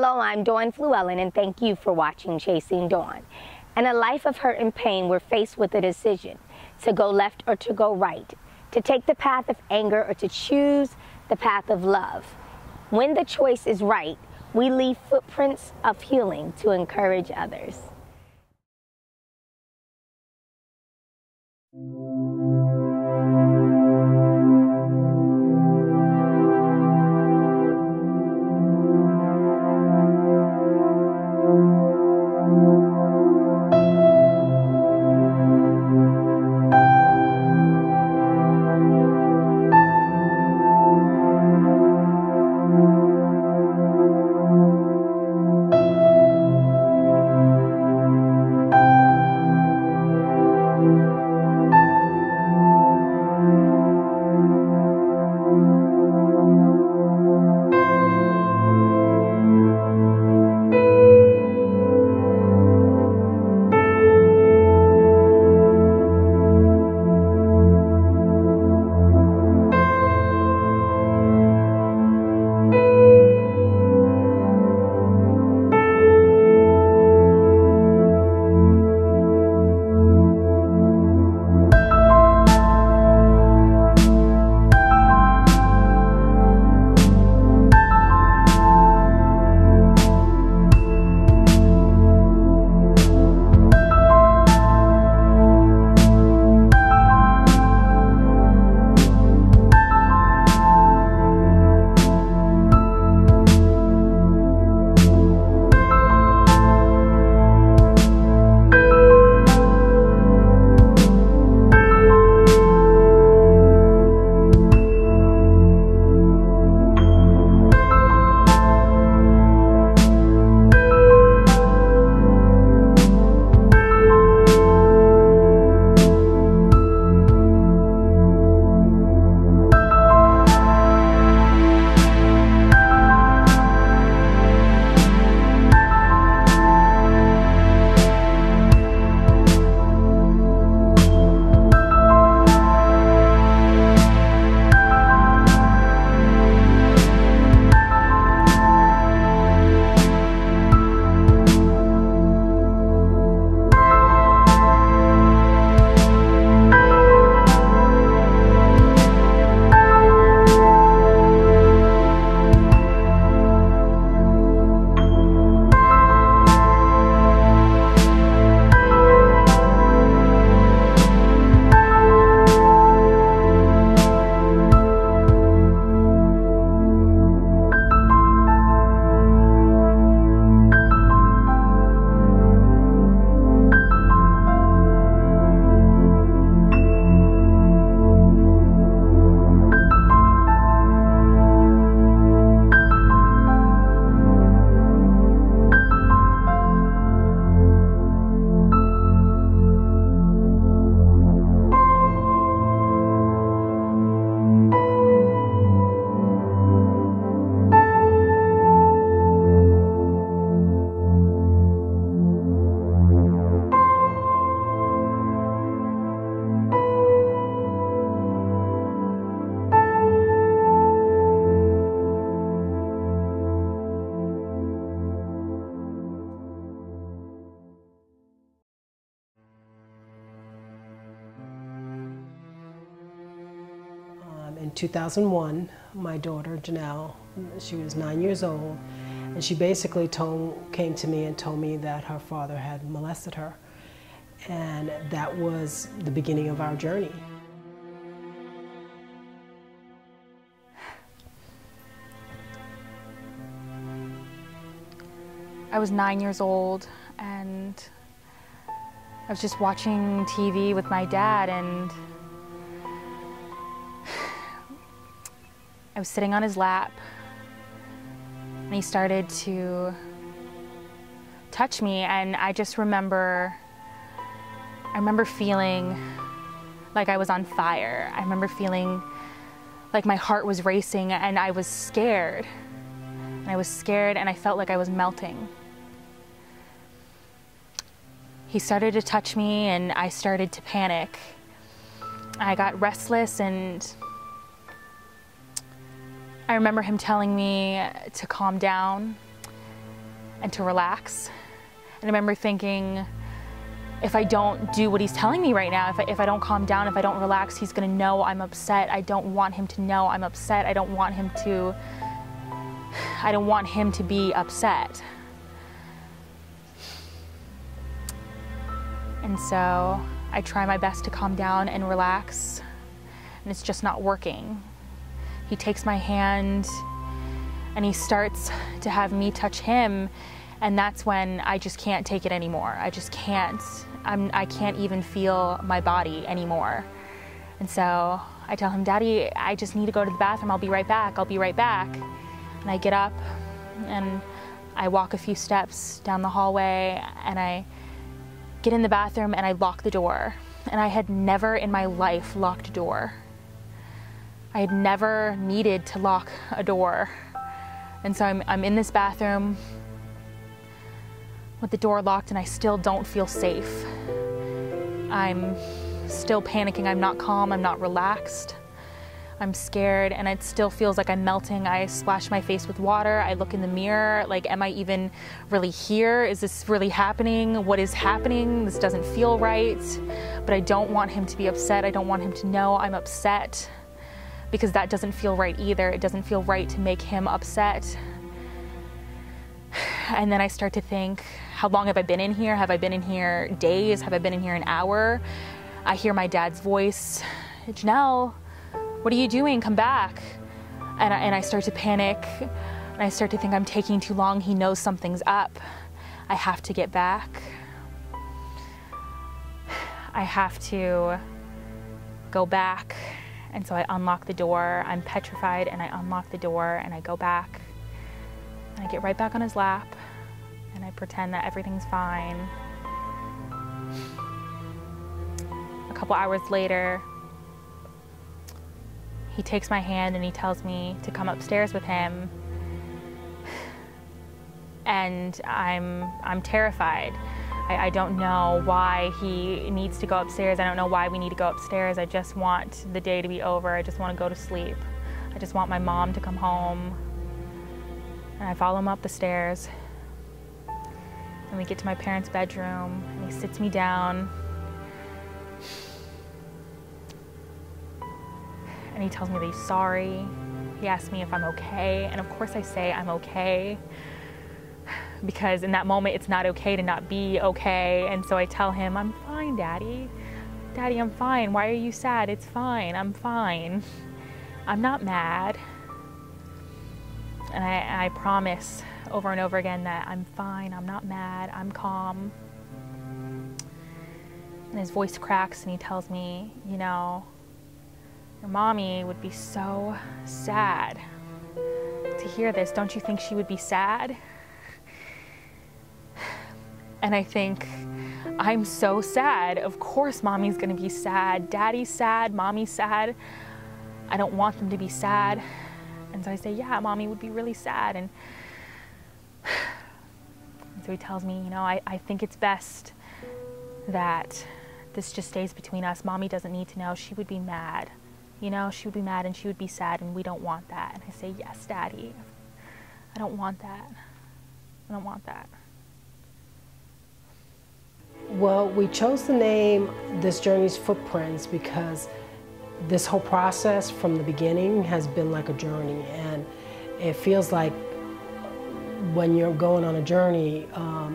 Hello, I'm Dawn Fluellen, and thank you for watching Chasing Dawn. In a life of hurt and pain, we're faced with a decision to go left or to go right, to take the path of anger or to choose the path of love. When the choice is right, we leave footprints of healing to encourage others. In 2001, my daughter, Janelle, she was 9 years old, and she basically came to me and told me that her father had molested her. And that was the beginning of our journey. I was 9 years old, and I was just watching TV with my dad, and I was sitting on his lap, and he started to touch me, and I just remember feeling like I was on fire. I remember feeling like my heart was racing, and I was scared. And I was scared, and I felt like I was melting. He started to touch me, and I started to panic. I got restless, and I remember him telling me to calm down and to relax. And I remember thinking, if I don't do what he's telling me right now, if I don't calm down, if I don't relax, he's gonna know I'm upset. I don't want him to know I'm upset. I don't want him to be upset. And so I try my best to calm down and relax, and it's just not working. He takes my hand and he starts to have me touch him, and that's when I just can't take it anymore. I just can't. I can't even feel my body anymore. And so I tell him, Daddy, I just need to go to the bathroom. I'll be right back. I'll be right back. And I get up and I walk a few steps down the hallway and I get in the bathroom and I lock the door. And I had never in my life locked a door. I had never needed to lock a door. And so I'm in this bathroom with the door locked and I still don't feel safe. I'm still panicking. I'm not calm. I'm not relaxed. I'm scared and it still feels like I'm melting. I splash my face with water. I look in the mirror, like, am I even really here? Is this really happening? What is happening? This doesn't feel right. But I don't want him to be upset. I don't want him to know I'm upset, because that doesn't feel right either. It doesn't feel right to make him upset. And then I start to think, how long have I been in here? Have I been in here days? Have I been in here an hour? I hear my dad's voice, Janelle, what are you doing? Come back. And I start to panic, and I start to think I'm taking too long. He knows something's up. I have to get back. I have to go back. And so I unlock the door. I'm petrified, and I unlock the door, and I go back. And I get right back on his lap, and I pretend that everything's fine. A couple hours later, he takes my hand and he tells me to come upstairs with him. And I'm terrified. I don't know why he needs to go upstairs. I don't know why we need to go upstairs. I just want the day to be over. I just want to go to sleep. I just want my mom to come home. And I follow him up the stairs. And we get to my parents' bedroom, and he sits me down. And he tells me that he's sorry. He asks me if I'm okay. And of course I say I'm okay. Because in that moment, it's not okay to not be okay. And so I tell him, I'm fine, Daddy. Daddy, I'm fine. Why are you sad? It's fine. I'm fine. I'm not mad. And I promise over and over again that I'm fine. I'm not mad. I'm calm. And his voice cracks and he tells me, you know, your mommy would be so sad to hear this. Don't you think she would be sad? And I think, I'm so sad. Of course mommy's gonna be sad. Daddy's sad, mommy's sad. I don't want them to be sad. And so I say, yeah, mommy would be really sad. And so he tells me, you know, I think it's best that this just stays between us. Mommy doesn't need to know. She would be mad. You know, she would be mad and she would be sad, and we don't want that. And I say, yes, Daddy. I don't want that. I don't want that. Well, we chose the name This Journey's Footprints because this whole process from the beginning has been like a journey, and it feels like when you're going on a journey,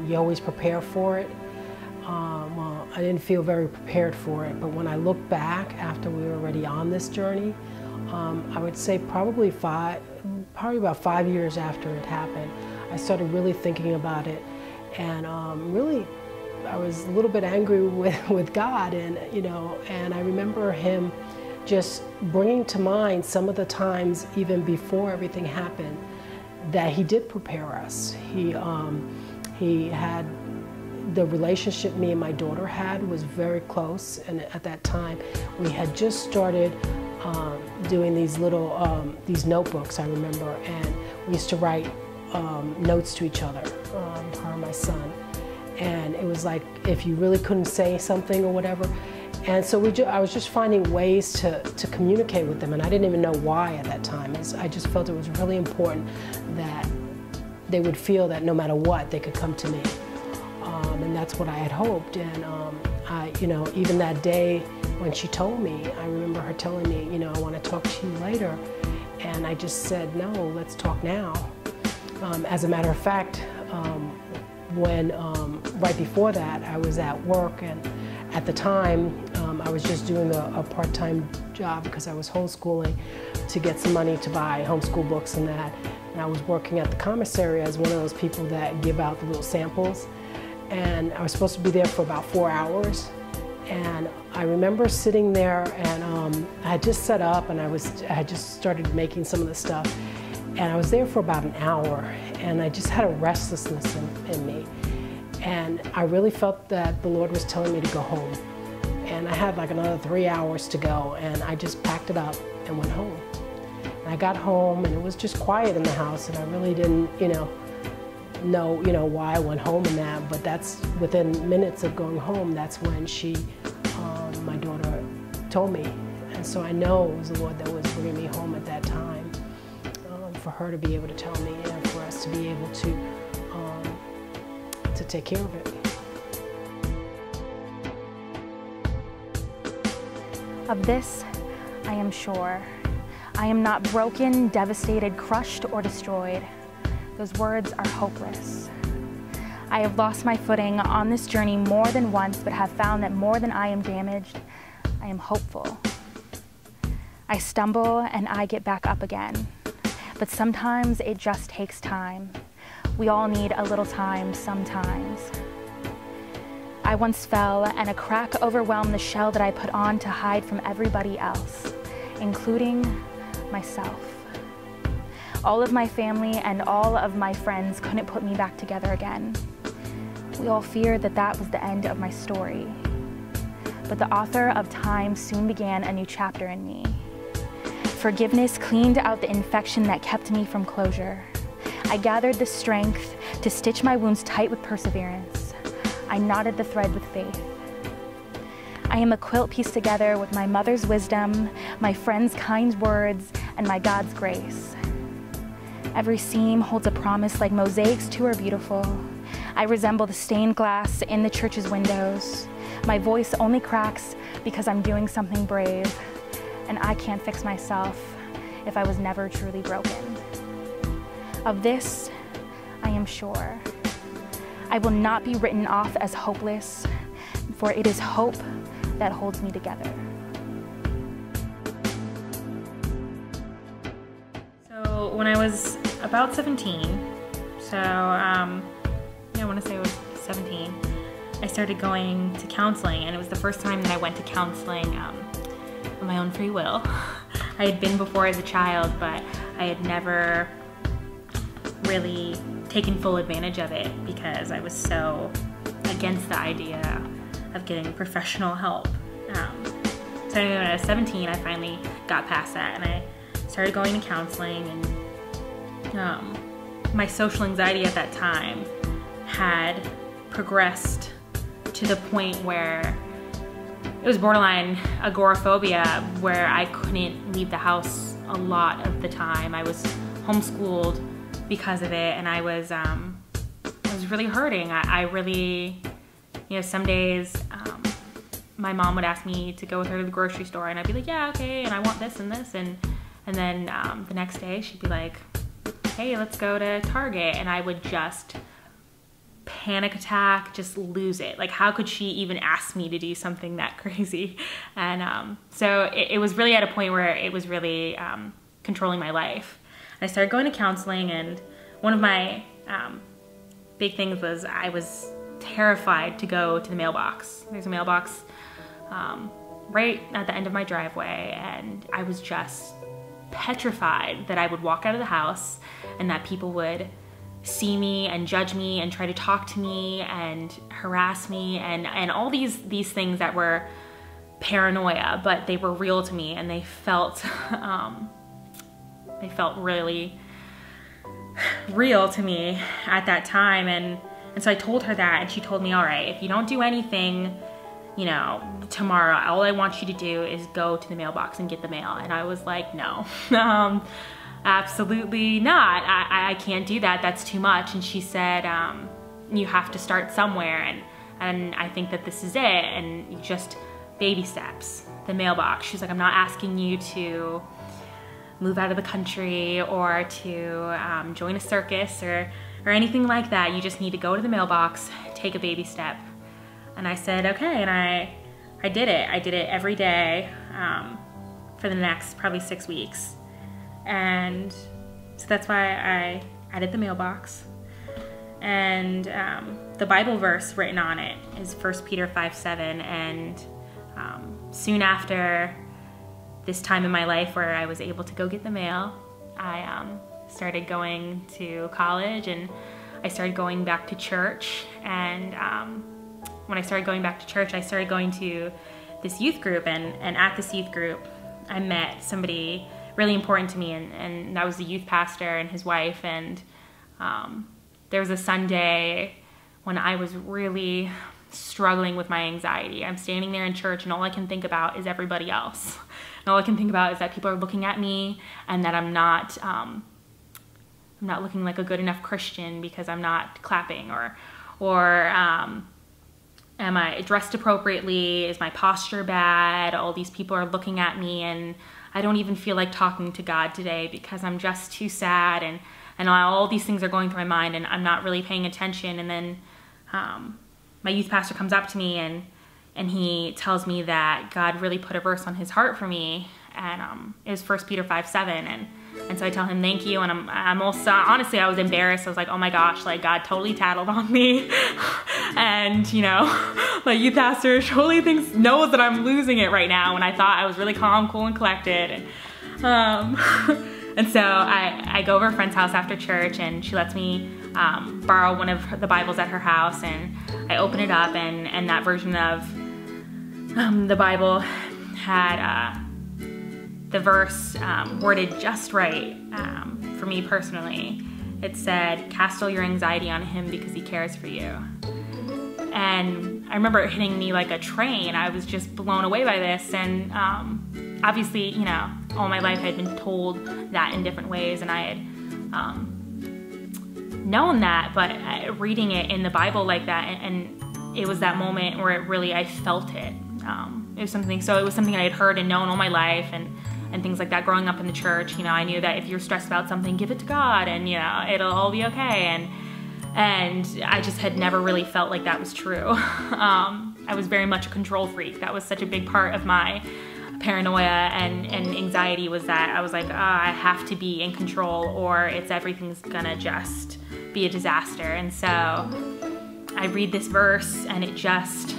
you always prepare for it. Well, I didn't feel very prepared for it, but when I look back after we were already on this journey, I would say probably about 5 years after it happened, I started really thinking about it, and really I was a little bit angry with God, and you know, and I remember him just bringing to mind some of the times even before everything happened that he did prepare us. He had the relationship me and my daughter had was very close, and at that time we had just started doing these little these notebooks, I remember, and we used to write notes to each other, her and my son. And it was like if you really couldn't say something or whatever. And so I was just finding ways to communicate with them, and I didn't even know why at that time. I just felt it was really important that they would feel that no matter what, they could come to me. And that's what I had hoped. And even that day when she told me, I remember her telling me, I want to talk to you later. And I just said, no, let's talk now. As a matter of fact, right before that, I was at work, and at the time, I was just doing a part-time job because I was homeschooling to get some money to buy homeschool books and that. And I was working at the commissary as one of those people that give out the little samples. And I was supposed to be there for about 4 hours. And I remember sitting there, and I had just set up, and I had just started making some of the stuff. And I was there for about an hour, and I just had a restlessness in me. And I really felt that the Lord was telling me to go home. And I had like another 3 hours to go, and I just packed it up and went home. And I got home, and it was just quiet in the house, and I really didn't, know why I went home and that. But that's within minutes of going home, that's when my daughter told me. And so I know it was the Lord that was bringing me home at that time, for her to be able to tell me and for us to be able to take care of it. Of this, I am sure. I am not broken, devastated, crushed, or destroyed. Those words are hopeless. I have lost my footing on this journey more than once, but have found that more than I am damaged, I am hopeful. I stumble and I get back up again, but sometimes it just takes time. We all need a little time sometimes. I once fell, and a crack overwhelmed the shell that I put on to hide from everybody else, including myself. All of my family and all of my friends couldn't put me back together again. We all feared that that was the end of my story. But the author of time soon began a new chapter in me. Forgiveness cleaned out the infection that kept me from closure. I gathered the strength to stitch my wounds tight with perseverance. I knotted the thread with faith. I am a quilt pieced together with my mother's wisdom, my friends' kind words, and my God's grace. Every seam holds a promise like mosaics too are beautiful. I resemble the stained glass in the church's windows. My voice only cracks because I'm doing something brave, and I can't fix myself if I was never truly broken. Of this, I am sure. I will not be written off as hopeless, for it is hope that holds me together. So when I was about 17, I want to say I was 17, I started going to counseling, and it was the first time that I went to counseling of my own free will. I had been before as a child, but I had never really taken full advantage of it because I was so against the idea of getting professional help. So anyway, when I was 17, I finally got past that, and I started going to counseling, and my social anxiety at that time had progressed to the point where it was borderline agoraphobia, where I couldn't leave the house a lot of the time. I was homeschooled because of it, and I was really hurting. I really, some days my mom would ask me to go with her to the grocery store, and I'd be like, yeah, okay, and I want this and this, and then the next day she'd be like, hey, let's go to Target, and I would just panic attack, just lose it. Like, how could she even ask me to do something that crazy? And so it was really at a point where it was really controlling my life. I started going to counseling, and one of my big things was I was terrified to go to the mailbox. There's a mailbox right at the end of my driveway, and I was just petrified that I would walk out of the house and that people would see me and judge me and try to talk to me and harass me and all these things that were paranoia, but they were real to me, and they felt really real to me at that time. And so I told her that, and she told me, all right, if you don't do anything, tomorrow, all I want you to do is go to the mailbox and get the mail. And I was like, no. absolutely not. I can't do that. That's too much. And she said, you have to start somewhere. And I think that this is it. And you just baby steps, the mailbox. She's like, I'm not asking you to move out of the country or to join a circus or anything like that. You just need to go to the mailbox, take a baby step. And I said, okay, and I did it. I did it every day for the next probably 6 weeks. And so that's why I added the mailbox. And the Bible verse written on it is 1 Peter 5:7. And soon after this time in my life where I was able to go get the mail, I started going to college, and I started going back to church. And when I started going back to church, I started going to this youth group, and at this youth group, I met somebody really important to me, and that was the youth pastor and his wife. And there was a Sunday when I was really struggling with my anxiety. I'm standing there in church, and all I can think about is everybody else. And all I can think about is that people are looking at me, and that I'm not looking like a good enough Christian because I'm not clapping, or am I dressed appropriately? Is my posture bad? All these people are looking at me, and I don't even feel like talking to God today because I'm just too sad, and all these things are going through my mind, and I'm not really paying attention. And then my youth pastor comes up to me, and he tells me that God really put a verse on his heart for me, and it was 1 Peter 5:7, and so I tell him thank you, and I'm also, honestly, I was embarrassed. I was like, oh my gosh, like God totally tattled on me, and you know, my youth pastor totally knows that I'm losing it right now, and I thought I was really calm, cool, and collected, and so I go over a friend's house after church, and she lets me borrow one of the Bibles at her house, and I open it up, and that version of the Bible had the verse worded just right for me personally. It said, cast all your anxiety on him because he cares for you. And I remember it hitting me like a train. I was just blown away by this, and obviously, you know, all my life I had been told that in different ways, and I had known that, but reading it in the Bible like that, and it was that moment where I felt it. It was something I had heard and known all my life, and things like that. Growing up in the church, you know, I knew that if you're stressed about something, give it to God, and you know, it'll all be okay. And I just had never really felt like that was true. I was very much a control freak. That was such a big part of my paranoia and anxiety, was that I was like, I have to be in control, or everything's gonna just be a disaster. And so I read this verse, and it just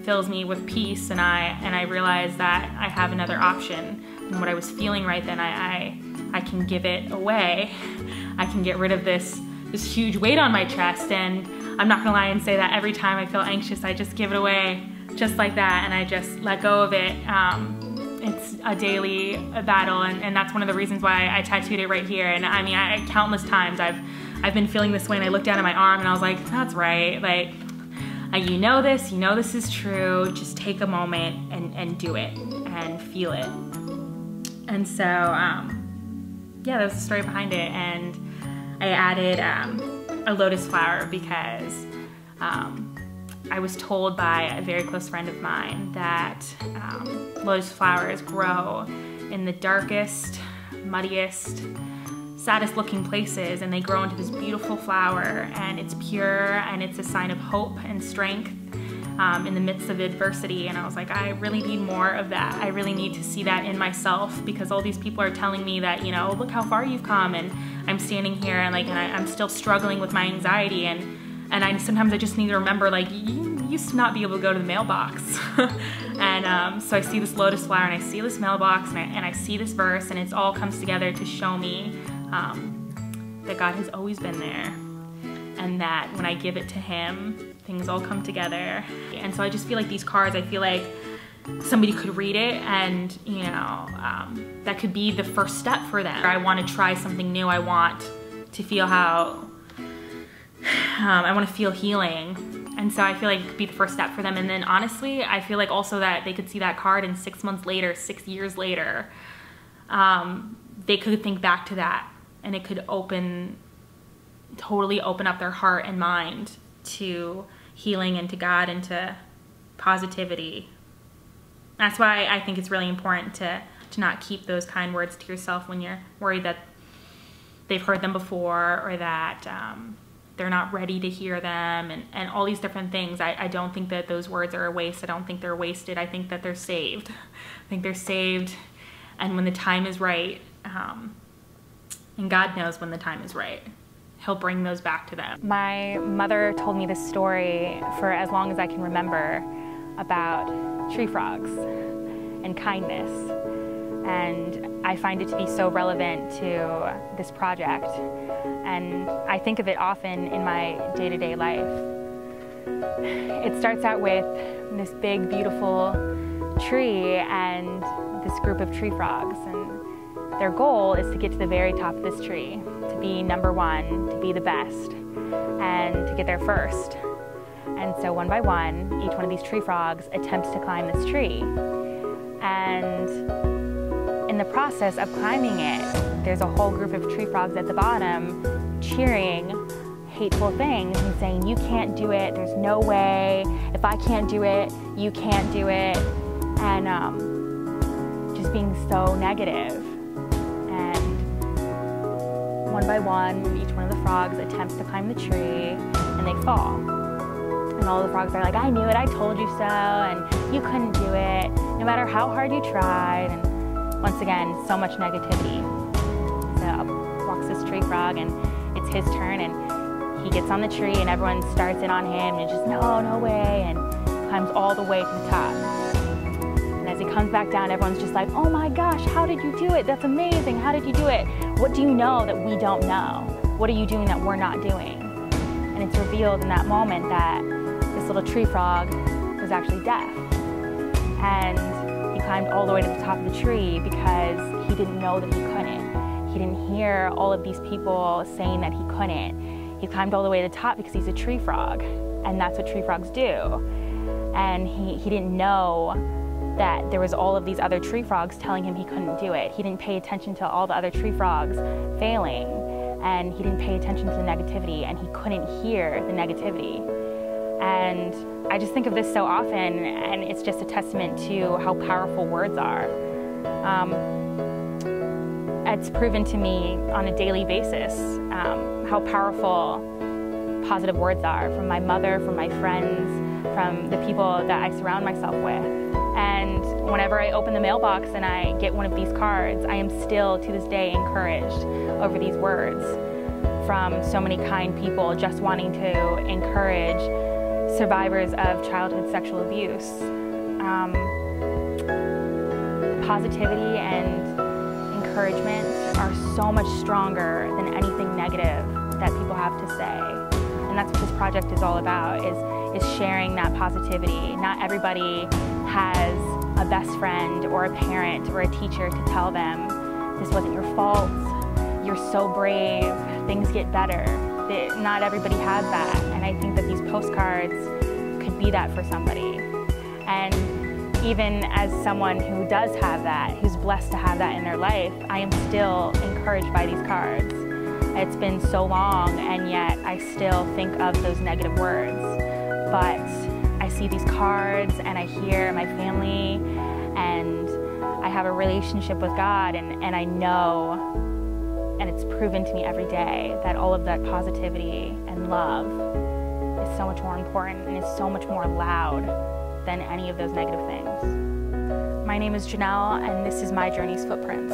fills me with peace, and I realize that I have another option. And what I was feeling right then, I can give it away. I can get rid of this huge weight on my chest, and I'm not gonna lie and say that every time I feel anxious, I just give it away just like that, and I just let go of it. It's a daily battle, and that's one of the reasons why I tattooed it right here. And I mean, countless times I've been feeling this way, and I looked down at my arm, and I was like, that's right, like, you know this is true, just take a moment and do it and feel it. And so, yeah, that was the story behind it. And I added a lotus flower because I was told by a very close friend of mine that lotus flowers grow in the darkest, muddiest, saddest looking places, and they grow into this beautiful flower, and it's pure, and it's a sign of hope and strength in the midst of adversity. And I was like, I really need more of that. I really need to see that in myself, because all these people are telling me that, you know, look how far you've come, and I'm standing here and I'm still struggling with my anxiety, and sometimes I just need to remember, like, you used to not be able to go to the mailbox. And so I see this lotus flower, and I see this mailbox, and I see this verse, and it all comes together to show me that God has always been there, and that when I give it to him, things all come together. And so I just feel like these cards, I feel like somebody could read it, and you know, that could be the first step for them. I want to try something new. I want to feel how I want to feel healing. And so I feel like it could be the first step for them. And then honestly, I feel like also that they could see that card, and 6 months later, 6 years later, they could think back to that, and it could totally open up their heart and mind to healing and to God and to positivity. That's why I think it's really important to not keep those kind words to yourself when you're worried that they've heard them before, or that they're not ready to hear them, and all these different things. I don't think that those words are a waste. I don't think they're wasted. I think that they're saved. I think they're saved, and when the time is right, and God knows when the time is right, He'll bring those back to them. My mother told me this story for as long as I can remember about tree frogs and kindness. And I find it to be so relevant to this project. And I think of it often in my day-to-day life. It starts out with this big, beautiful tree and this group of tree frogs. And their goal is to get to the very top of this tree, to be number one, to be the best, and to get there first. And so one by one, each one of these tree frogs attempts to climb this tree. And in the process of climbing it, there's a whole group of tree frogs at the bottom cheering hateful things and saying, you can't do it, there's no way, if I can't do it, you can't do it, and just being so negative. And one by one, each one of the frogs attempts to climb the tree, and they fall. And all the frogs are like, I knew it, I told you so, and you couldn't do it, no matter how hard you tried. And once again, so much negativity. So up walks this tree frog, and it's his turn, and he gets on the tree, and everyone starts in on him, and it's just, no way, and climbs all the way to the top. And as he comes back down, everyone's just like, oh my gosh, how did you do it? That's amazing, how did you do it? What do you know that we don't know? What are you doing that we're not doing? And it's revealed in that moment that this little tree frog was actually deaf. And he climbed all the way to the top of the tree because he didn't know that he couldn't. He didn't hear all of these people saying that he couldn't. He climbed all the way to the top because he's a tree frog, and that's what tree frogs do. And he didn't know that there was all of these other tree frogs telling him he couldn't do it. He didn't pay attention to all the other tree frogs failing, and he didn't pay attention to the negativity, and he couldn't hear the negativity. And I just think of this so often, and it's just a testament to how powerful words are. It's proven to me on a daily basis how powerful positive words are, from my mother, from my friends, from the people that I surround myself with. And whenever I open the mailbox and I get one of these cards, I am still to this day encouraged over these words from so many kind people just wanting to encourage survivors of childhood sexual abuse. Positivity and encouragement are so much stronger than anything negative that people have to say. And that's what this project is all about, is sharing that positivity. Not everybody has a best friend or a parent or a teacher to tell them, this wasn't your fault, you're so brave, things get better. Not everybody has that, and I think that these postcards could be that for somebody. And even as someone who does have that, who's blessed to have that in their life, I am still encouraged by these cards. It's been so long, and yet I still think of those negative words. But I see these cards, and I hear my family, and I have a relationship with God, and I know, and it's proven to me every day, that all of that positivity and love is so much more important and is so much more loud than any of those negative things. My name is Janelle, and this is my journey's footprints.